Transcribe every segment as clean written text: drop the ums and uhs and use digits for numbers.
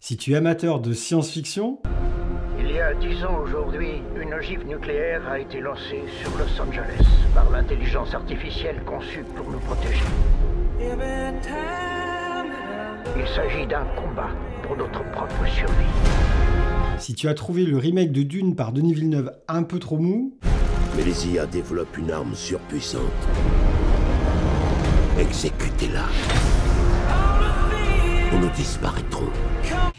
Si tu es amateur de science-fiction, Il y a 10 ans aujourd'hui, une ogive nucléaire a été lancée sur Los Angeles par l'intelligence artificielle conçue pour nous protéger. Il s'agit d'un combat pour notre propre survie. si tu as trouvé le remake de Dune par Denis Villeneuve un peu trop mou, Mais les IA développent une arme surpuissante. Exécutez-la. Ou nous disparaîtrons.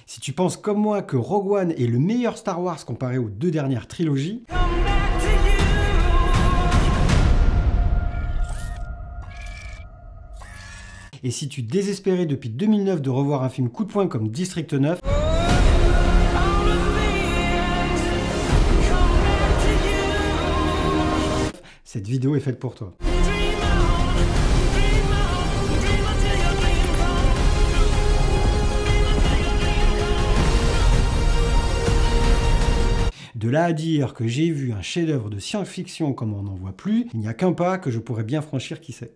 si tu penses comme moi que Rogue One est le meilleur Star Wars comparé aux deux dernières trilogies, et si tu désespérais depuis 2009 de revoir un film coup de poing comme District 9, cette vidéo est faite pour toi. De là à dire que j'ai vu un chef-d'œuvre de science-fiction comme on n'en voit plus, il n'y a qu'un pas que je pourrais bien franchir, qui sait.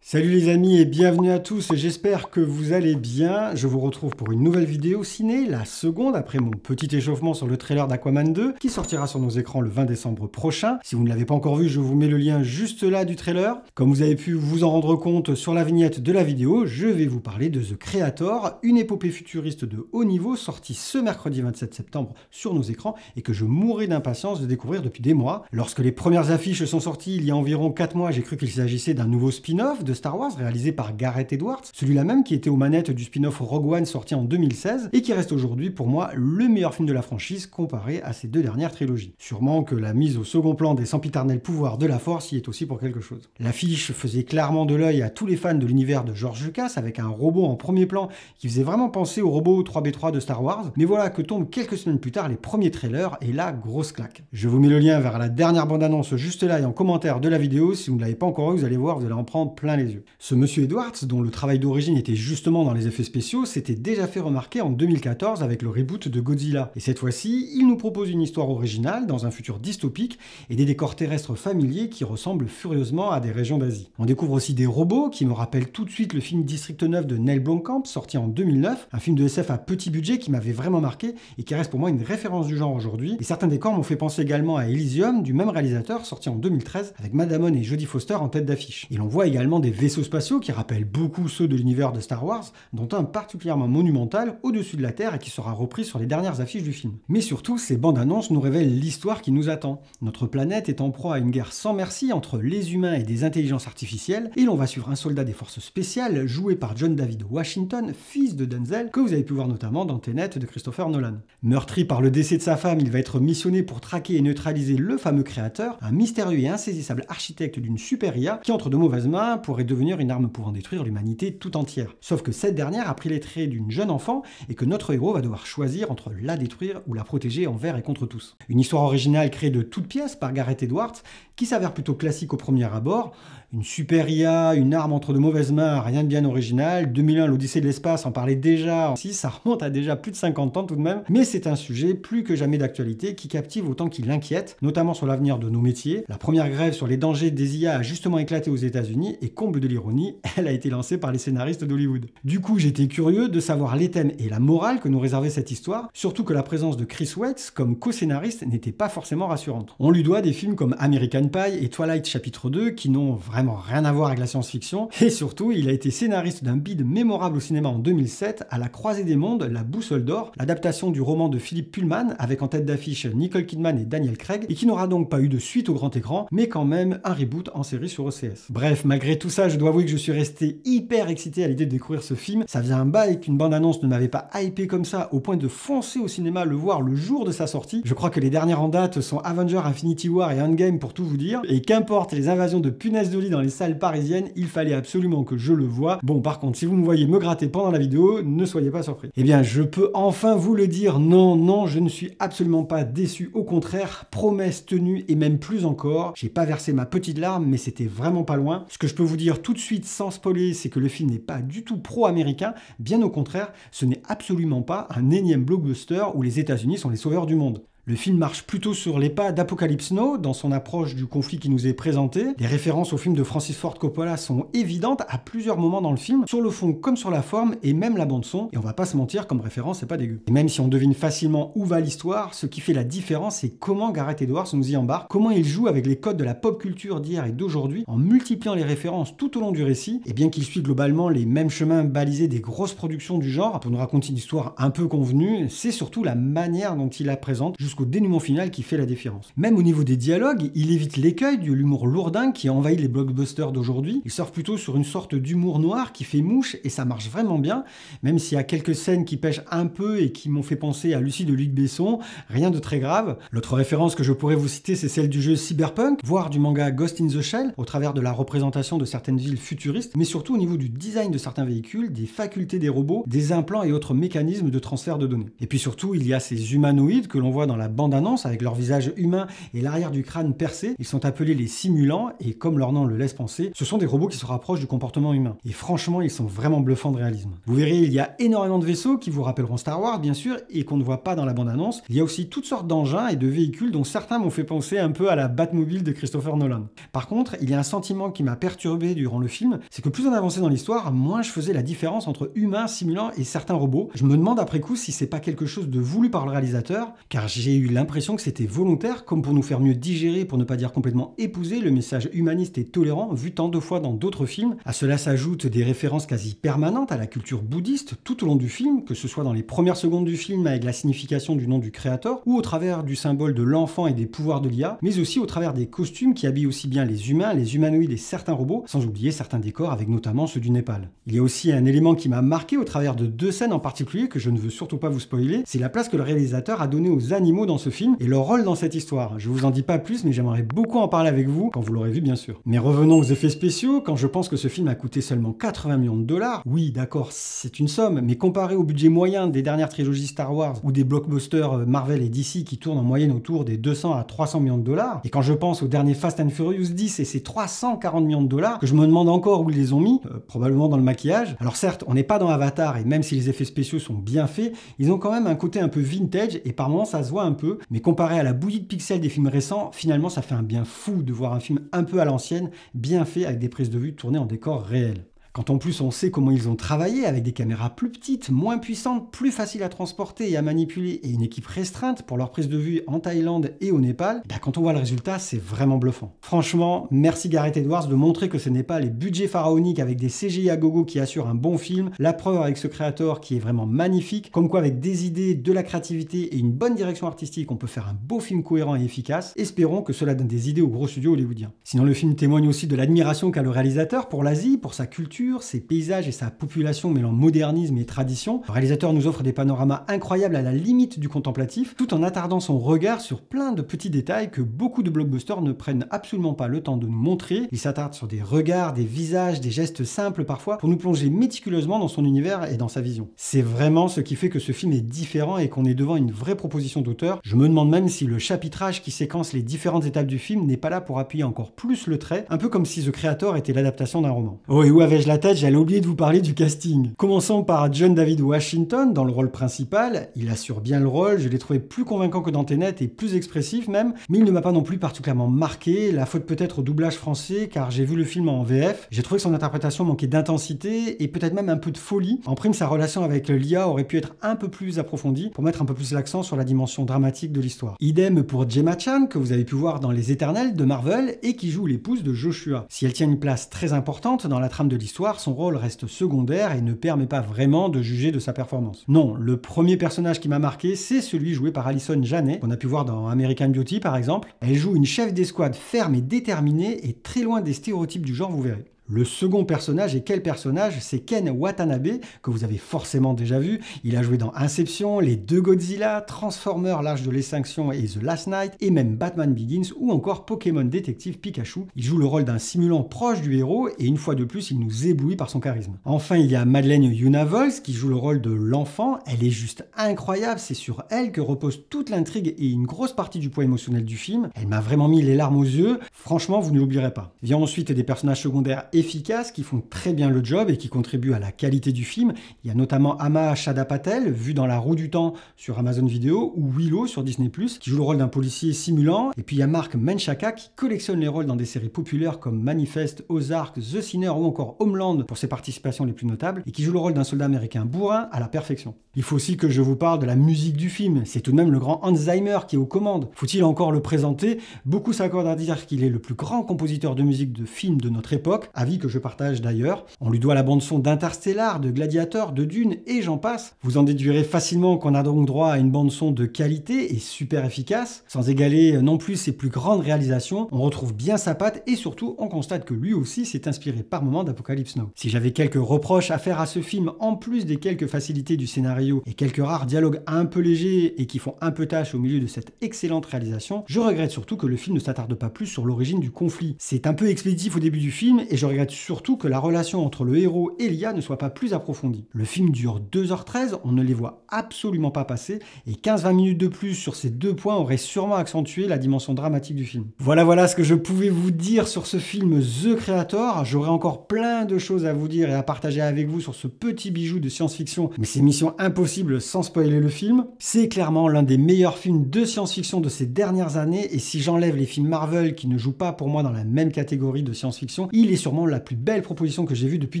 Salut les amis et bienvenue à tous, j'espère que vous allez bien. Je vous retrouve pour une nouvelle vidéo ciné, la seconde après mon petit échauffement sur le trailer d'Aquaman 2 qui sortira sur nos écrans le 20 décembre prochain. Si vous ne l'avez pas encore vu, je vous mets le lien juste là du trailer. Comme vous avez pu vous en rendre compte sur la vignette de la vidéo, je vais vous parler de The Creator, une épopée futuriste de haut niveau sortie ce mercredi 27 septembre sur nos écrans et que je mourais d'impatience de découvrir depuis des mois. Lorsque les premières affiches sont sorties il y a environ 4 mois, j'ai cru qu'il s'agissait d'un nouveau spin-off de Star Wars réalisé par Gareth Edwards, celui-là même qui était aux manettes du spin-off Rogue One sorti en 2016 et qui reste aujourd'hui pour moi le meilleur film de la franchise comparé à ces deux dernières trilogies. Sûrement que la mise au second plan des sempiternels pouvoirs de la Force y est aussi pour quelque chose. L'affiche faisait clairement de l'œil à tous les fans de l'univers de George Lucas avec un robot en premier plan qui faisait vraiment penser au robot 3B3 de Star Wars, mais voilà que tombent quelques semaines plus tard les premiers trailers et la grosse claque. Je vous mets le lien vers la dernière bande-annonce juste là et en commentaire de la vidéo. Si vous ne l'avez pas encore vu, vous allez voir, vous allez en prendre plein les yeux. Ce monsieur Edwards, dont le travail d'origine était justement dans les effets spéciaux, s'était déjà fait remarquer en 2014 avec le reboot de Godzilla. Et cette fois-ci, il nous propose une histoire originale dans un futur dystopique et des décors terrestres familiers qui ressemblent furieusement à des régions d'Asie. On découvre aussi des robots qui me rappellent tout de suite le film District 9 de Neil Blomkamp, sorti en 2009, un film de SF à petit budget qui m'avait vraiment marqué et qui reste pour moi une référence du genre aujourd'hui. Et certains décors m'ont fait penser également à Elysium, du même réalisateur, sorti en 2013, avec Matt Damon et Jodie Foster en tête d'affiche. Et l'on voit également des vaisseaux spatiaux qui rappellent beaucoup ceux de l'univers de Star Wars, dont un particulièrement monumental au-dessus de la Terre et qui sera repris sur les dernières affiches du film. Mais surtout, ces bandes annonces nous révèlent l'histoire qui nous attend. Notre planète est en proie à une guerre sans merci entre les humains et des intelligences artificielles, et l'on va suivre un soldat des forces spéciales joué par John David Washington, fils de Denzel, que vous avez pu voir notamment dans Tenet de Christopher Nolan. Meurtri par le décès de sa femme, il va être missionné pour traquer et neutraliser le fameux créateur, un mystérieux et insaisissable architecte d'une super IA qui, entre de mauvaises mains, pourrait devenir une arme pouvant détruire l'humanité tout entière. Sauf que cette dernière a pris les traits d'une jeune enfant et que notre héros va devoir choisir entre la détruire ou la protéger envers et contre tous. Une histoire originale créée de toutes pièces par Gareth Edwards qui s'avère plutôt classique au premier abord. Une super IA, une arme entre de mauvaises mains, rien de bien original. 2001, l'Odyssée de l'espace en parlait déjà. Si, ça remonte à déjà plus de 50 ans tout de même. Mais c'est un sujet plus que jamais d'actualité qui captive autant qu'il inquiète, notamment sur l'avenir de nos métiers. La première grève sur les dangers des IA a justement éclaté aux États-Unis et comble de l'ironie, elle a été lancée par les scénaristes d'Hollywood. Du coup, j'étais curieux de savoir les thèmes et la morale que nous réservait cette histoire, surtout que la présence de Chris Weitz comme co-scénariste n'était pas forcément rassurante. On lui doit des films comme American Pie et Twilight chapitre 2 qui n'ont vraiment rien à voir avec la science-fiction, et surtout, il a été scénariste d'un bide mémorable au cinéma en 2007, à la croisée des mondes, La Boussole d'Or, l'adaptation du roman de Philip Pullman, avec en tête d'affiche Nicole Kidman et Daniel Craig, et qui n'aura donc pas eu de suite au grand écran, mais quand même un reboot en série sur OCS. Bref, malgré tout ça, je dois avouer que je suis resté hyper excité à l'idée de découvrir ce film. Ça faisait un bail qu'une bande-annonce ne m'avait pas hypé comme ça, au point de foncer au cinéma le voir le jour de sa sortie. Je crois que les dernières en date sont Avengers Infinity War et Endgame pour tout vous dire, et qu'importe les invasions de punaises de lit dans les salles parisiennes, il fallait absolument que je le voie. Bon, par contre, si vous me voyez me gratter pendant la vidéo, ne soyez pas surpris. Eh bien, je peux enfin vous le dire, non, je ne suis absolument pas déçu, au contraire, promesse tenue et même plus encore. J'ai pas versé ma petite larme, mais c'était vraiment pas loin. Ce que je peux vous dire dire tout de suite sans spoiler, c'est que le film n'est pas du tout pro-américain, bien au contraire, ce n'est absolument pas un énième blockbuster où les États-Unis sont les sauveurs du monde. Le film marche plutôt sur les pas d'Apocalypse Now dans son approche du conflit qui nous est présenté. Les références au film de Francis Ford Coppola sont évidentes à plusieurs moments dans le film, sur le fond comme sur la forme, et même la bande son, et on va pas se mentir, comme référence, c'est pas dégueu. Et même si on devine facilement où va l'histoire, ce qui fait la différence, c'est comment Gareth Edwards nous y embarque, comment il joue avec les codes de la pop culture d'hier et d'aujourd'hui, en multipliant les références tout au long du récit, et bien qu'il suit globalement les mêmes chemins balisés des grosses productions du genre, pour nous raconter une histoire un peu convenue, c'est surtout la manière dont il la présente, jusqu'au dénouement final qui fait la différence. Même au niveau des dialogues, il évite l'écueil de l'humour lourdingue qui envahit les blockbusters d'aujourd'hui. Il surfe plutôt sur une sorte d'humour noir qui fait mouche et ça marche vraiment bien, même s'il y a quelques scènes qui pêchent un peu et qui m'ont fait penser à Lucie de Luc Besson, rien de très grave. L'autre référence que je pourrais vous citer, c'est celle du jeu Cyberpunk, voire du manga Ghost in the Shell, au travers de la représentation de certaines villes futuristes, mais surtout au niveau du design de certains véhicules, des facultés des robots, des implants et autres mécanismes de transfert de données. Et puis surtout, il y a ces humanoïdes que l'on voit dans la bande-annonce avec leur visage humain et l'arrière du crâne percé. Ils sont appelés les simulants et comme leur nom le laisse penser, ce sont des robots qui se rapprochent du comportement humain. Et franchement, ils sont vraiment bluffants de réalisme. Vous verrez, il y a énormément de vaisseaux qui vous rappelleront Star Wars, bien sûr, et qu'on ne voit pas dans la bande-annonce. Il y a aussi toutes sortes d'engins et de véhicules dont certains m'ont fait penser un peu à la Batmobile de Christopher Nolan. Par contre, il y a un sentiment qui m'a perturbé durant le film, c'est que plus on avançait dans l'histoire, moins je faisais la différence entre humains, simulants et certains robots. Je me demande après coup si c'est pas quelque chose de voulu par le réalisateur, car j'ai eu l'impression que c'était volontaire, comme pour nous faire mieux digérer, pour ne pas dire complètement épouser, le message humaniste et tolérant vu tant de fois dans d'autres films. À cela s'ajoutent des références quasi permanentes à la culture bouddhiste tout au long du film, que ce soit dans les premières secondes du film avec la signification du nom du créateur, ou au travers du symbole de l'enfant et des pouvoirs de l'IA, mais aussi au travers des costumes qui habillent aussi bien les humains, les humanoïdes et certains robots, sans oublier certains décors avec notamment ceux du Népal. Il y a aussi un élément qui m'a marqué au travers de deux scènes en particulier que je ne veux surtout pas vous spoiler, c'est la place que le réalisateur a donnée aux animaux dans ce film et leur rôle dans cette histoire. Je vous en dis pas plus, mais j'aimerais beaucoup en parler avec vous, quand vous l'aurez vu bien sûr. Mais revenons aux effets spéciaux, quand je pense que ce film a coûté seulement 80 millions de dollars, oui d'accord, c'est une somme, mais comparé au budget moyen des dernières trilogies Star Wars ou des blockbusters Marvel et DC qui tournent en moyenne autour des 200 à 300 millions de dollars, et quand je pense au dernier Fast and Furious 10 et ses 340 millions de dollars, que je me demande encore où ils les ont mis, probablement dans le maquillage. Alors certes, on n'est pas dans Avatar, et même si les effets spéciaux sont bien faits, ils ont quand même un côté un peu vintage, et par moments ça se voit un peu, mais comparé à la bouillie de pixels des films récents, finalement ça fait un bien fou de voir un film un peu à l'ancienne, bien fait avec des prises de vue tournées en décor réel. Quand en plus on sait comment ils ont travaillé avec des caméras plus petites, moins puissantes, plus faciles à transporter et à manipuler et une équipe restreinte pour leur prise de vue en Thaïlande et au Népal, quand on voit le résultat, c'est vraiment bluffant. Franchement, merci Gareth Edwards de montrer que ce n'est pas les budgets pharaoniques avec des CGI à gogo qui assurent un bon film, la preuve avec ce créateur qui est vraiment magnifique, comme quoi avec des idées, de la créativité et une bonne direction artistique, on peut faire un beau film cohérent et efficace. Espérons que cela donne des idées aux gros studios hollywoodiens. Sinon le film témoigne aussi de l'admiration qu'a le réalisateur pour l'Asie, pour sa culture, ses paysages et sa population mêlant modernisme et tradition. Le réalisateur nous offre des panoramas incroyables à la limite du contemplatif, tout en attardant son regard sur plein de petits détails que beaucoup de blockbusters ne prennent absolument pas le temps de nous montrer. Il s'attarde sur des regards, des visages, des gestes simples parfois, pour nous plonger méticuleusement dans son univers et dans sa vision. C'est vraiment ce qui fait que ce film est différent et qu'on est devant une vraie proposition d'auteur. Je me demande même si le chapitrage qui séquence les différentes étapes du film n'est pas là pour appuyer encore plus le trait, un peu comme si The Creator était l'adaptation d'un roman. Oh, et où avais-je la tête? J'allais oublier de vous parler du casting. Commençons par John David Washington dans le rôle principal. Il assure bien le rôle, je l'ai trouvé plus convaincant que dans Tenet et plus expressif même, mais il ne m'a pas non plus particulièrement marqué. La faute peut-être au doublage français, car j'ai vu le film en VF. J'ai trouvé que son interprétation manquait d'intensité et peut-être même un peu de folie. En prime, sa relation avec l'IA aurait pu être un peu plus approfondie pour mettre un peu plus l'accent sur la dimension dramatique de l'histoire. Idem pour Gemma Chan, que vous avez pu voir dans Les Éternels de Marvel et qui joue l'épouse de Joshua. Si elle tient une place très importante dans la trame de l'histoire, son rôle reste secondaire et ne permet pas vraiment de juger de sa performance. Non, le premier personnage qui m'a marqué, c'est celui joué par Allison Janney, qu'on a pu voir dans American Beauty par exemple. Elle joue une chef d'escouade ferme et déterminée et très loin des stéréotypes du genre, vous verrez. Le second personnage, et quel personnage? C'est Ken Watanabe, que vous avez forcément déjà vu. Il a joué dans Inception, les deux Godzilla, Transformers, l'Arche de l'Extinction et The Last Night, et même Batman Begins, ou encore Pokémon Détective Pikachu. Il joue le rôle d'un simulant proche du héros, et une fois de plus, il nous éblouit par son charisme. Enfin, il y a Madeleine Yuna-Volz, qui joue le rôle de l'enfant. Elle est juste incroyable, c'est sur elle que repose toute l'intrigue et une grosse partie du poids émotionnel du film. Elle m'a vraiment mis les larmes aux yeux. Franchement, vous ne l'oublierez pas. Vient ensuite des personnages secondaires efficaces qui font très bien le job et qui contribuent à la qualité du film. Il y a notamment Ama Chadha Patel, vu dans La Roue du Temps sur Amazon Video, ou Willow sur Disney+, qui joue le rôle d'un policier simulant. Et puis il y a Mark Menchaca qui collectionne les rôles dans des séries populaires comme Manifest, Ozark, The Sinner ou encore Homeland pour ses participations les plus notables, et qui joue le rôle d'un soldat américain bourrin à la perfection. Il faut aussi que je vous parle de la musique du film. C'est tout de même le grand Hans Zimmer qui est aux commandes. Faut-il encore le présenter? Beaucoup s'accordent à dire qu'il est le plus grand compositeur de musique de film de notre époque, avis que je partage d'ailleurs. On lui doit la bande-son d'Interstellar, de Gladiator, de Dune et j'en passe. Vous en déduirez facilement qu'on a donc droit à une bande-son de qualité et super efficace. Sans égaler non plus ses plus grandes réalisations, on retrouve bien sa patte et surtout on constate que lui aussi s'est inspiré par moments d'Apocalypse Now. Si j'avais quelques reproches à faire à ce film, en plus des quelques facilités du scénario et quelques rares dialogues un peu légers et qui font un peu tâche au milieu de cette excellente réalisation, je regrette surtout que le film ne s'attarde pas plus sur l'origine du conflit. C'est un peu expéditif au début du film et je regrette surtout que la relation entre le héros et Lia ne soit pas plus approfondie. Le film dure 2h13, on ne les voit absolument pas passer et 15-20 minutes de plus sur ces deux points auraient sûrement accentué la dimension dramatique du film. Voilà ce que je pouvais vous dire sur ce film The Creator. J'aurais encore plein de choses à vous dire et à partager avec vous sur ce petit bijou de science-fiction, mais c'est mission impossible sans spoiler le film. C'est clairement l'un des meilleurs films de science-fiction de ces dernières années et si j'enlève les films Marvel qui ne jouent pas pour moi dans la même catégorie de science-fiction, il est sûrement la plus belle proposition que j'ai vue depuis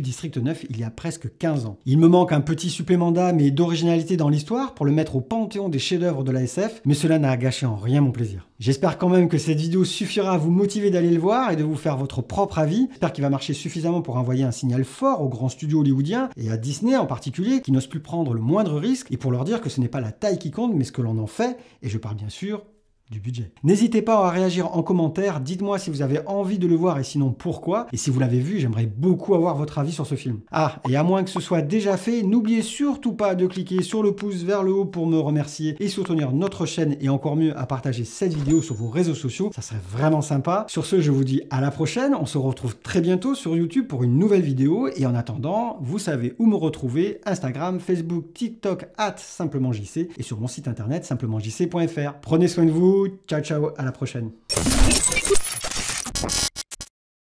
District 9 il y a presque 15 ans. Il me manque un petit supplément d'âme et d'originalité dans l'histoire pour le mettre au panthéon des chefs-d'œuvre de la SF, mais cela n'a gâché en rien mon plaisir. J'espère quand même que cette vidéo suffira à vous motiver d'aller le voir et de vous faire votre propre avis. J'espère qu'il va marcher suffisamment pour envoyer un signal fort aux grands studios hollywoodiens et à Disney en particulier qui n'osent plus prendre le moindre risque et pour leur dire que ce n'est pas la taille qui compte mais ce que l'on en fait, et je parle bien sûr du budget. N'hésitez pas à réagir en commentaire, dites-moi si vous avez envie de le voir et sinon pourquoi, et si vous l'avez vu, j'aimerais beaucoup avoir votre avis sur ce film. Ah, et à moins que ce soit déjà fait, n'oubliez surtout pas de cliquer sur le pouce vers le haut pour me remercier et soutenir notre chaîne et encore mieux à partager cette vidéo sur vos réseaux sociaux, ça serait vraiment sympa. Sur ce, je vous dis à la prochaine, on se retrouve très bientôt sur YouTube pour une nouvelle vidéo et en attendant, vous savez où me retrouver, Instagram, Facebook, TikTok, @simplementjc et sur mon site internet simplementjc.fr. Prenez soin de vous. Ciao, ciao, à la prochaine.